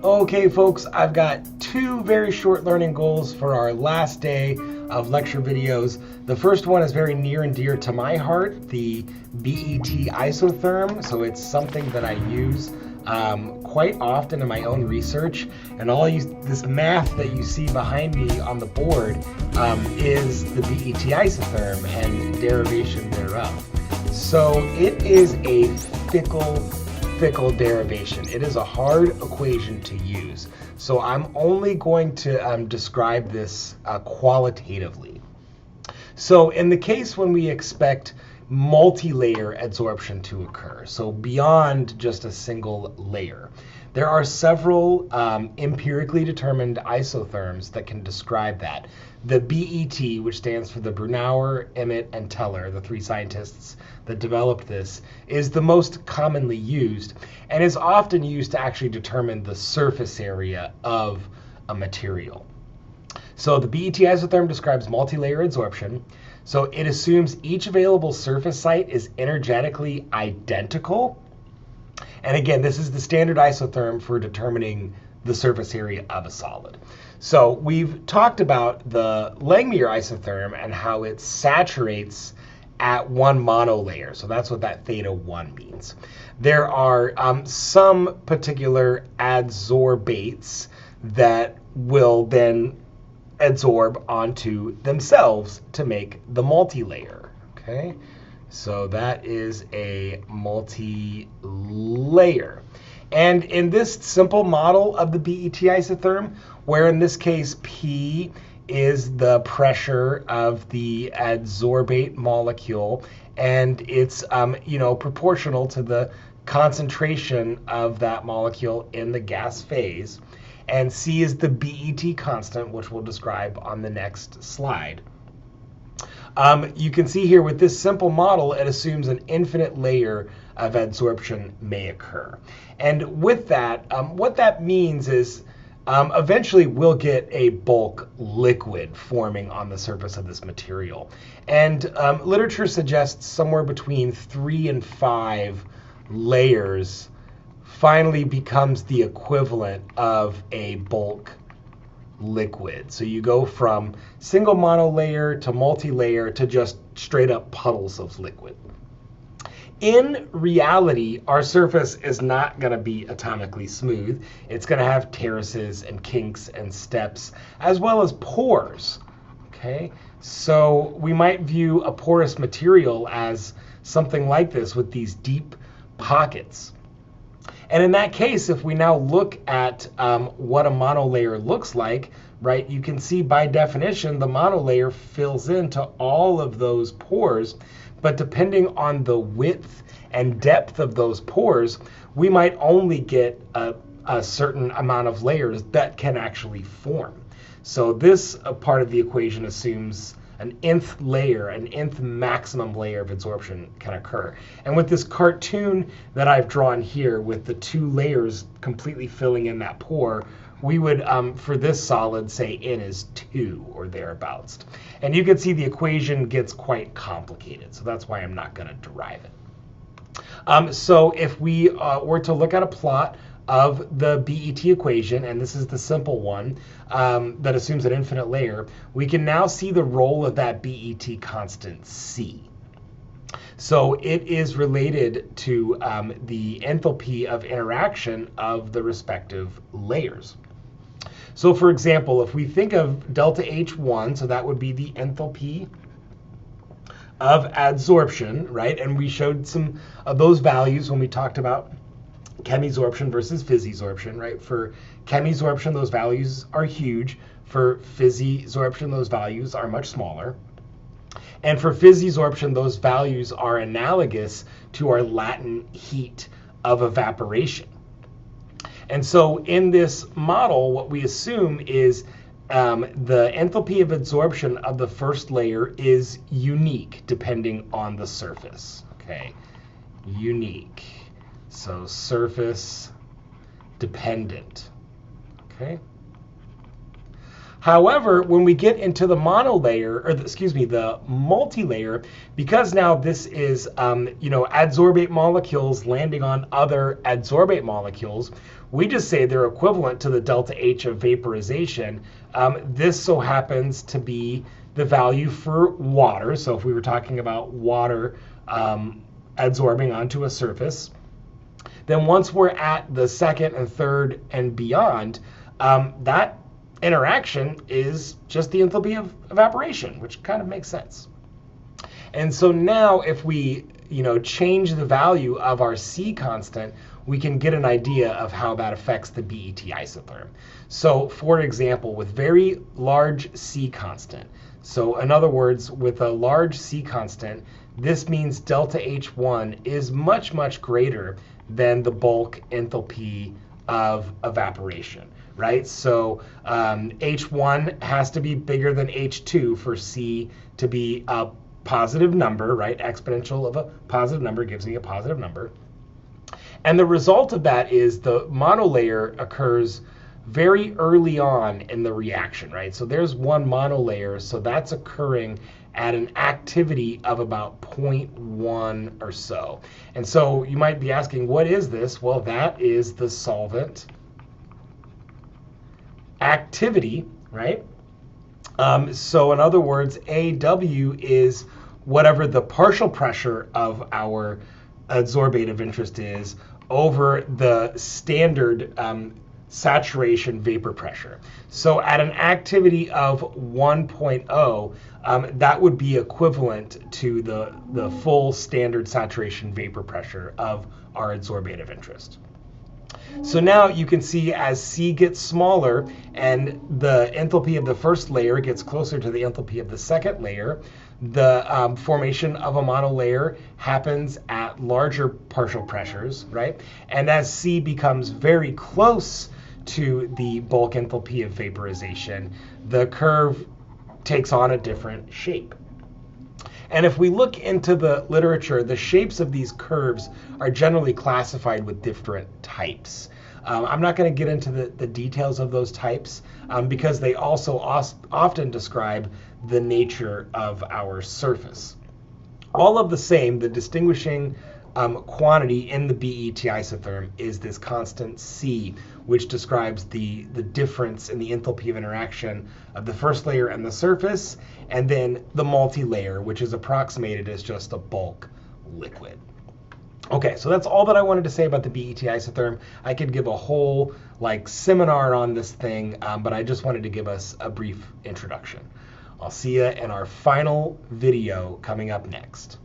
Okay, folks, I've got two very short learning goals for our last day of lecture videos. The first one is very near and dear to my heart, the BET isotherm. So it's something that I use quite often in my own research. And this math that you see behind me on the board is the BET isotherm and derivation thereof. So it is a fickle derivation. It is a hard equation to use. So I'm only going to describe this qualitatively. So in the case when we expect multi-layer adsorption to occur, so beyond just a single layer, there are several empirically determined isotherms that can describe that. The BET, which stands for the Brunauer, Emmett, and Teller, the three scientists that developed this, is the most commonly used and is often used to actually determine the surface area of a material. So the BET isotherm describes multi-layer adsorption. So it assumes each available surface site is energetically identical. And again, this is the standard isotherm for determining the surface area of a solid. So we've talked about the Langmuir isotherm and how it saturates at one monolayer. So that's what that theta 1 means. There are some particular adsorbates that will then adsorb onto themselves to make the multi-layer. Okay, so that is a multi-layer. And in this simple model of the BET isotherm, where in this case P is the pressure of the adsorbate molecule, and it's proportional to the concentration of that molecule in the gas phase, and C is the BET constant, which we'll describe on the next slide. You can see here with this simple model, it assumes an infinite layer of adsorption may occur. And with that, what that means is eventually we'll get a bulk liquid forming on the surface of this material. And literature suggests somewhere between 3 and 5 layers finally becomes the equivalent of a bulk liquid. So you go from single monolayer to multi-layer to just straight up puddles of liquid. In reality, our surface is not going to be atomically smooth. It's going to have terraces and kinks and steps, as well as pores. Okay, so we might view a porous material as something like this with these deep pockets. And in that case, if we now look at what a monolayer looks like, right, you can see by definition the monolayer fills into all of those pores. But depending on the width and depth of those pores, we might only get a certain amount of layers that can actually form. So this part of the equation assumes an nth layer, an nth maximum layer of adsorption can occur. And with this cartoon that I've drawn here with the 2 layers completely filling in that pore, we would, for this solid, say n is 2 or thereabouts. And you can see the equation gets quite complicated, so that's why I'm not going to derive it. So if we were to look at a plot of the BET equation, and this is the simple one that assumes an infinite layer, we can now see the role of that BET constant C. So it is related to the enthalpy of interaction of the respective layers. So for example, if we think of delta H1, so that would be the enthalpy of adsorption, right? And we showed some of those values when we talked about chemisorption versus physisorption, right? For chemisorption, those values are huge. For physisorption, those values are much smaller. And for physisorption, those values are analogous to our latent heat of evaporation. And so in this model, what we assume is the enthalpy of adsorption of the first layer is unique depending on the surface. Okay, unique. So surface dependent. Okay. However, when we get into the monolayer, or the multi-layer, because now this is, adsorbate molecules landing on other adsorbate molecules, we just say they're equivalent to the delta H of vaporization. This so happens to be the value for water. So if we were talking about water adsorbing onto a surface, then once we're at the second and third and beyond, that interaction is just the enthalpy of evaporation, which kind of makes sense. And so now if we change the value of our C constant, we can get an idea of how that affects the BET isotherm. So for example, with very large C constant, so in other words, with a large C constant, this means delta H1 is much, much greater than the bulk enthalpy of evaporation, right? So H1 has to be bigger than H2 for C to be a positive number, right? Exponential of a positive number gives me a positive number. And the result of that is the monolayer occurs very early on in the reaction, right? So there's one monolayer, so that's occurring at an activity of about 0.1 or so. And so you might be asking, what is this? Well, that is the solvent activity, right? So in other words, AW is whatever the partial pressure of our adsorbate of interest is over the standard saturation vapor pressure. So at an activity of 1.0, that would be equivalent to the full standard saturation vapor pressure of our adsorbate of interest. So now you can see as C gets smaller and the enthalpy of the first layer gets closer to the enthalpy of the second layer, the formation of a monolayer happens at larger partial pressures, right? And as C becomes very close to the bulk enthalpy of vaporization, the curve takes on a different shape. And if we look into the literature, the shapes of these curves are generally classified with different types. I'm not going to get into the details of those types because they also often describe the nature of our surface. All of the same, the distinguishing quantity in the BET isotherm is this constant C, which describes the difference in the enthalpy of interaction of the first layer and the surface, and then the multi-layer, which is approximated as just a bulk liquid. Okay, so that's all that I wanted to say about the BET isotherm. I could give a whole seminar on this thing, but I just wanted to give us a brief introduction. I'll see you in our final video coming up next.